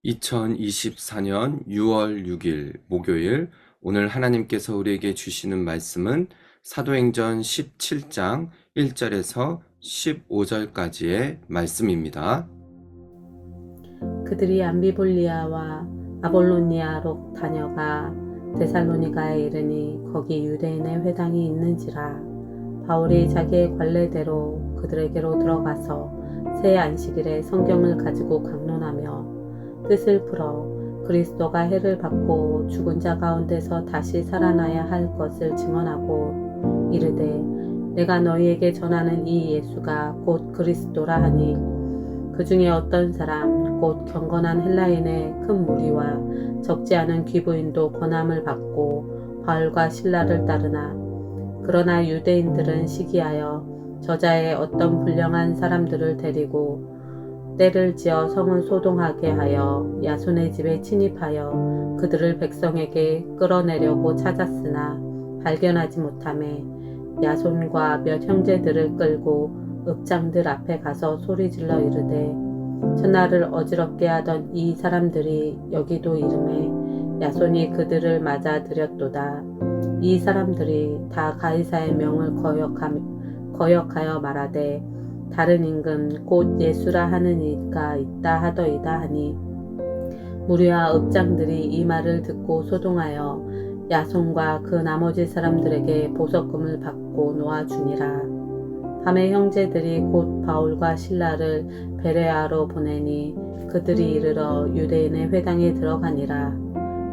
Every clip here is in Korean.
(2024년 6월 6일) 목요일, 오늘 하나님께서 우리에게 주시는 말씀은 사도행전 17장 1절에서 15절까지의 말씀입니다. 그들이 암비볼리아와 아볼로니아로 다녀가 데살로니가에 이르니 거기 유대인의 회당이 있는지라. 바울이 자기의 관례대로 그들에게로 들어가서 새 안식일에 성경을 가지고 강론하며 뜻을 풀어 그리스도가 해를 받고 죽은 자 가운데서 다시 살아나야 할 것을 증언하고 이르되 내가 너희에게 전하는 이 예수가 곧 그리스도라 하니 그 중에 어떤 사람 곧 경건한 헬라인의 큰 무리와 적지 않은 귀부인도 권함을 받고 바울과 실라를 따르나 그러나 유대인들은 시기하여 저자의 어떤 불량한 사람들을 데리고 때를 지어 성을 소동하게 하여 야손의 집에 침입하여 그들을 백성에게 끌어내려고 찾았으나 발견하지 못하매 야손과 몇 형제들을 끌고 읍장들 앞에 가서 소리질러 이르되 전날을 어지럽게 하던 이 사람들이 여기도 이르매 야손이 그들을 맞아 들였도다. 이 사람들이 다 가이사의 명을 거역하여 말하되 다른 임금 곧 예수라 하는 이가 있다 하더이다 하니 무리와 읍장들이 이 말을 듣고 소동하여 야손과 그 나머지 사람들에게 보석금을 받고 놓아주니라. 밤에 형제들이 곧 바울과 실라를 베레아로 보내니 그들이 이르러 유대인의 회당에 들어가니라.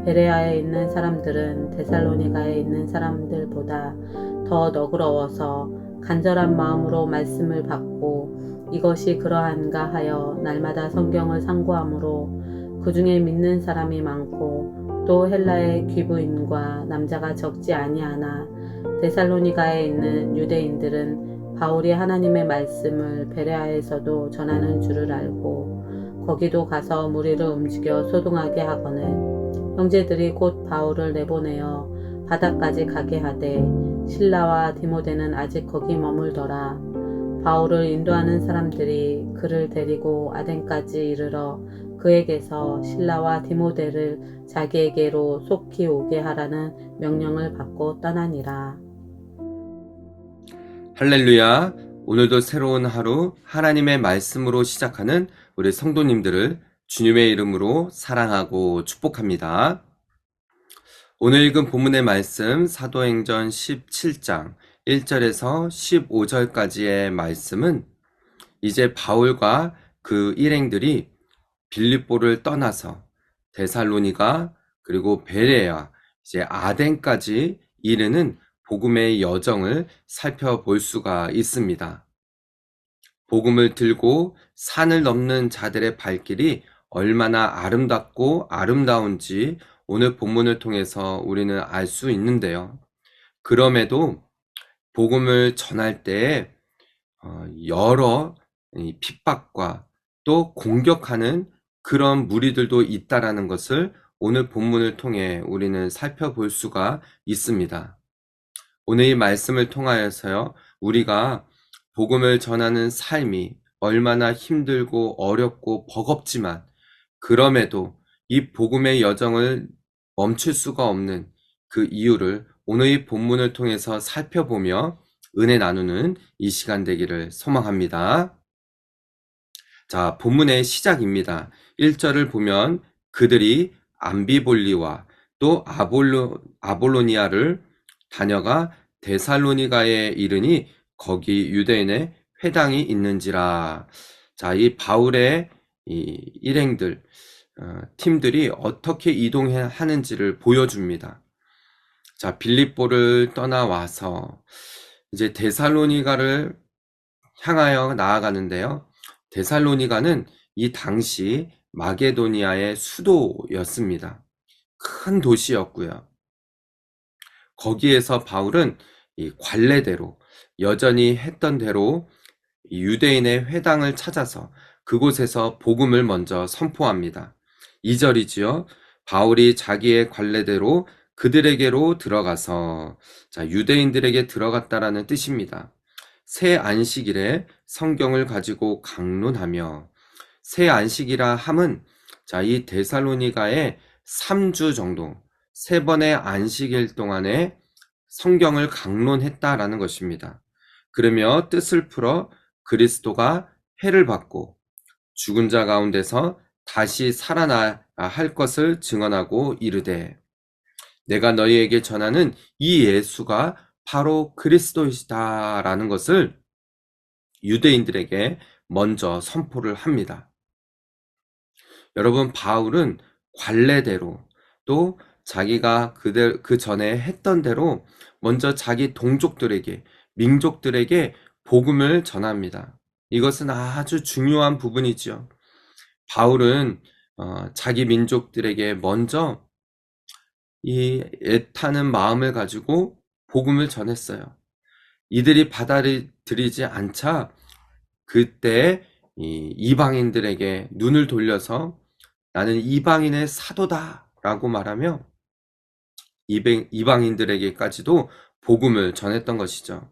베레아에 있는 사람들은 데살로니가에 있는 사람들보다 더 너그러워서 간절한 마음으로 말씀을 받고 이것이 그러한가 하여 날마다 성경을 상고하므로 그 중에 믿는 사람이 많고 또 헬라의 귀부인과 남자가 적지 아니하나 데살로니가에 있는 유대인들은 바울이 하나님의 말씀을 베레아에서도 전하는 줄을 알고 거기도 가서 무리를 움직여 소동하게 하거늘 형제들이 곧 바울을 내보내어 바다까지 가게 하되 실라와 디모데는 아직 거기 머물더라. 바울을 인도하는 사람들이 그를 데리고 아덴까지 이르러 그에게서 실라와 디모데를 자기에게로 속히 오게 하라는 명령을 받고 떠나니라. 할렐루야! 오늘도 새로운 하루 하나님의 말씀으로 시작하는 우리 성도님들을 주님의 이름으로 사랑하고 축복합니다. 오늘 읽은 본문의 말씀 사도행전 17장 1절에서 15절까지의 말씀은 이제 바울과 그 일행들이 빌립보를 떠나서 데살로니가 그리고 베레아 이제 아덴까지 이르는 복음의 여정을 살펴볼 수가 있습니다. 복음을 들고 산을 넘는 자들의 발길이 얼마나 아름답고 아름다운지 오늘 본문을 통해서 우리는 알 수 있는데요. 그럼에도 복음을 전할 때 여러 핍박과 또 공격하는 그런 무리들도 있다라는 것을 오늘 본문을 통해 우리는 살펴볼 수가 있습니다. 오늘 이 말씀을 통하여서요, 우리가 복음을 전하는 삶이 얼마나 힘들고 어렵고 버겁지만 그럼에도 이 복음의 여정을 멈출 수가 없는 그 이유를 오늘 이 본문을 통해서 살펴보며 은혜 나누는 이 시간 되기를 소망합니다. 자, 본문의 시작입니다. 1절을 보면 그들이 암비볼리와 또 아볼로니아를 다녀가 데살로니가에 이르니 거기 유대인의 회당이 있는지라. 자, 이 바울의 이 일행들 팀들이 어떻게 이동하는지를 보여줍니다. 자, 빌립보를 떠나와서 이제 데살로니가를 향하여 나아가는데요. 데살로니가는 이 당시 마게도니아의 수도였습니다. 큰 도시였고요. 거기에서 바울은 이 관례대로 여전히 했던 대로 유대인의 회당을 찾아서 그곳에서 복음을 먼저 선포합니다. 2절이지요. 바울이 자기의 관례대로 그들에게로 들어가서, 자, 유대인들에게 들어갔다라는 뜻입니다. 새 안식일에 성경을 가지고 강론하며, 새 안식이라 함은, 자, 이 데살로니가에 3주 정도, 3번의 안식일 동안에 성경을 강론했다라는 것입니다. 그러며 뜻을 풀어 그리스도가 해를 받고 죽은 자 가운데서 다시 살아나야 할 것을 증언하고 이르되, 내가 너희에게 전하는 이 예수가 바로 그리스도이시다라는 것을 유대인들에게 먼저 선포를 합니다. 여러분, 바울은 관례대로, 또 자기가 그 전에 했던 대로 먼저 자기 동족들에게, 민족들에게 복음을 전합니다. 이것은 아주 중요한 부분이죠. 바울은 자기 민족들에게 먼저 이 애타는 마음을 가지고 복음을 전했어요. 이들이 받아들이지 않자 그때 이 이방인들에게 눈을 돌려서 나는 이방인의 사도다라고 말하며 이방인들에게까지도 복음을 전했던 것이죠.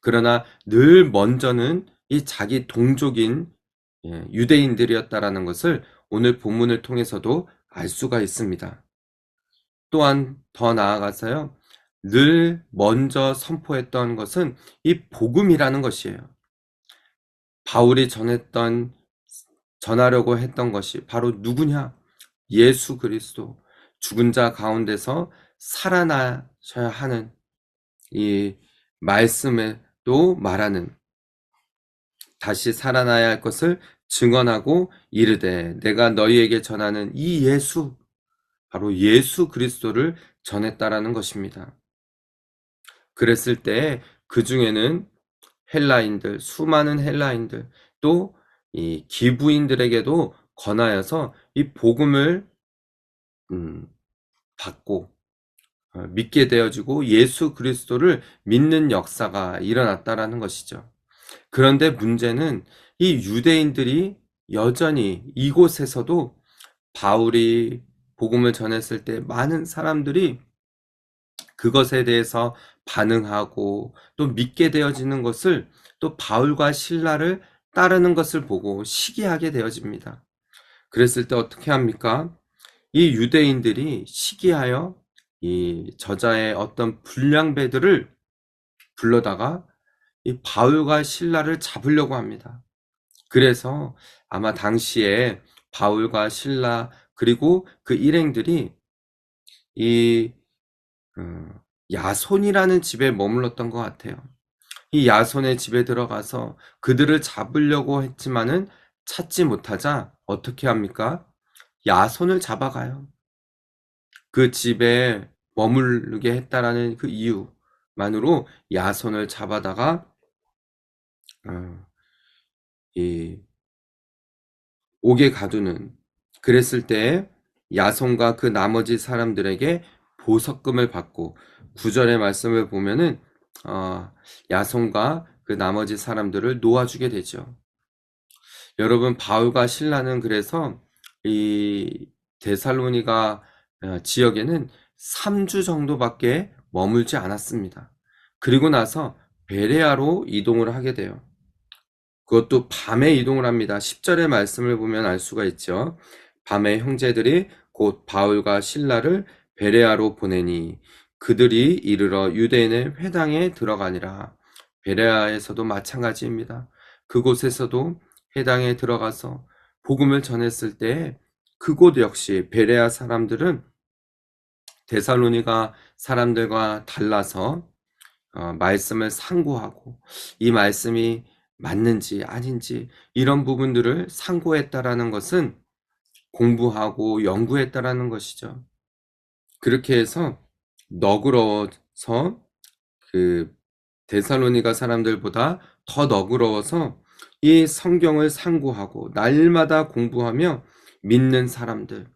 그러나 늘 먼저는 이 자기 동족인 유대인들이었다라는 것을 오늘 본문을 통해서도 알 수가 있습니다. 또한 더 나아가서요, 늘 먼저 선포했던 것은 이 복음이라는 것이에요. 바울이 전하려고 했던 것이 바로 누구냐? 예수 그리스도, 죽은 자 가운데서 살아나셔야 하는 이 말씀에도 말하는, 다시 살아나야 할 것을 증언하고 이르되, 내가 너희에게 전하는 이 예수, 바로 예수 그리스도를 전했다라는 것입니다. 그랬을 때 그 중에는 헬라인들, 수많은 헬라인들, 또 이 기부인들에게도 권하여서 이 복음을 받고 믿게 되어지고 예수 그리스도를 믿는 역사가 일어났다라는 것이죠. 그런데 문제는 이 유대인들이 여전히 이곳에서도 바울이 복음을 전했을 때 많은 사람들이 그것에 대해서 반응하고 또 믿게 되어지는 것을, 또 바울과 실라를 따르는 것을 보고 시기하게 되어집니다. 그랬을 때 어떻게 합니까? 이 유대인들이 시기하여 이 저자의 어떤 불량배들을 불러다가 이 바울과 실라를 잡으려고 합니다. 그래서 아마 당시에 바울과 실라 그리고 그 일행들이 이 야손이라는 집에 머물렀던 것 같아요. 이 야손의 집에 들어가서 그들을 잡으려고 했지만은 찾지 못하자 어떻게 합니까? 야손을 잡아가요. 그 집에 머무르게 했다라는 그 이유만으로 야손을 잡아다가 이 옥에 가두는, 그랬을 때 야손과 그 나머지 사람들에게 보석금을 받고, 9절의 말씀을 보면은 야손과 그 나머지 사람들을 놓아주게 되죠. 여러분, 바울과 실라는 그래서 이 데살로니가 지역에는 3주 정도밖에 머물지 않았습니다. 그리고 나서 베레아로 이동을 하게 돼요. 그것도 밤에 이동을 합니다. 10절의 말씀을 보면 알 수가 있죠. 밤에 형제들이 곧 바울과 실라를 베레아로 보내니 그들이 이르러 유대인의 회당에 들어가니라. 베레아에서도 마찬가지입니다. 그곳에서도 회당에 들어가서 복음을 전했을 때 그곳 역시 베레아 사람들은 데살로니가 사람들과 달라서 말씀을 상고하고 이 말씀이 맞는지 아닌지 이런 부분들을 상고했다라는 것은 공부하고 연구했다라는 것이죠. 그렇게 해서 너그러워서, 그 데살로니가 사람들보다 더 너그러워서 이 성경을 상고하고 날마다 공부하며 믿는 사람들,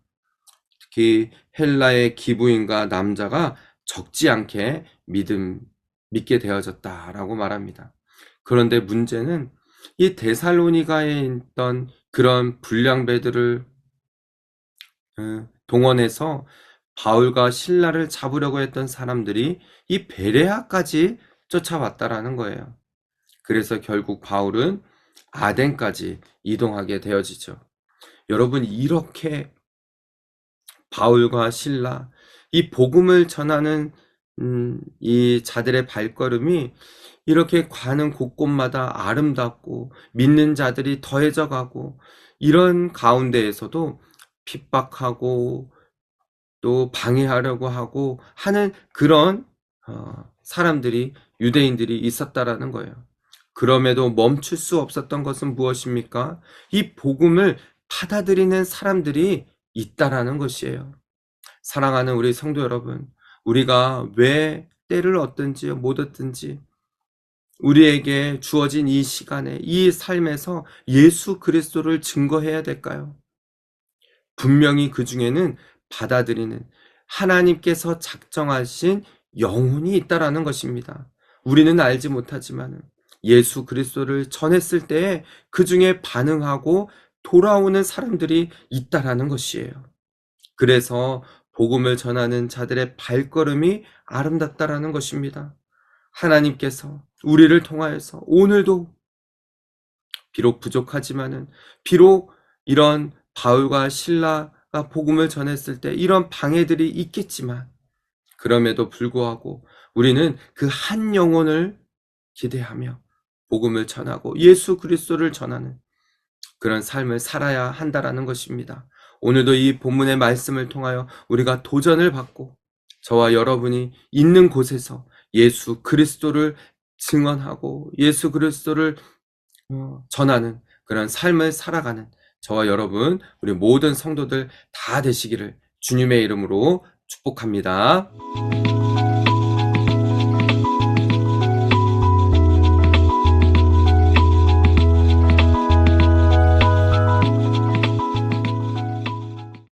특히 헬라의 기부인과 남자가 적지 않게 믿게 되어졌다라고 말합니다. 그런데 문제는 이 데살로니가에 있던 그런 불량배들을 동원해서 바울과 신라를 잡으려고 했던 사람들이 이 베레아까지 쫓아왔다라는 거예요. 그래서 결국 바울은 아덴까지 이동하게 되어지죠. 여러분, 이렇게 바울과 신라, 이 복음을 전하는 이 자들의 발걸음이 이렇게 가는 곳곳마다 아름답고 믿는 자들이 더해져 가고, 이런 가운데에서도 핍박하고 또 방해하려고 하고 하는 그런 사람들이, 유대인들이 있었다라는 거예요. 그럼에도 멈출 수 없었던 것은 무엇입니까? 이 복음을 받아들이는 사람들이 있다라는 것이에요. 사랑하는 우리 성도 여러분, 우리가 왜 때를 얻든지 못 얻든지 우리에게 주어진 이 시간에, 이 삶에서 예수 그리스도를 증거해야 될까요? 분명히 그 중에는 받아들이는 하나님께서 작정하신 영혼이 있다라는 것입니다. 우리는 알지 못하지만 예수 그리스도를 전했을 때에 그 중에 반응하고 돌아오는 사람들이 있다라는 것이에요. 그래서 복음을 전하는 자들의 발걸음이 아름답다라는 것입니다. 하나님께서 우리를 통하여서 오늘도 비록 부족하지만은, 비록 이런 바울과 신라가 복음을 전했을 때 이런 방해들이 있겠지만, 그럼에도 불구하고 우리는 그 한 영혼을 기대하며 복음을 전하고 예수 그리스도를 전하는 그런 삶을 살아야 한다라는 것입니다. 오늘도 이 본문의 말씀을 통하여 우리가 도전을 받고 저와 여러분이 있는 곳에서 예수 그리스도를 증언하고 예수 그리스도를 전하는 그런 삶을 살아가는 저와 여러분, 우리 모든 성도들 다 되시기를 주님의 이름으로 축복합니다.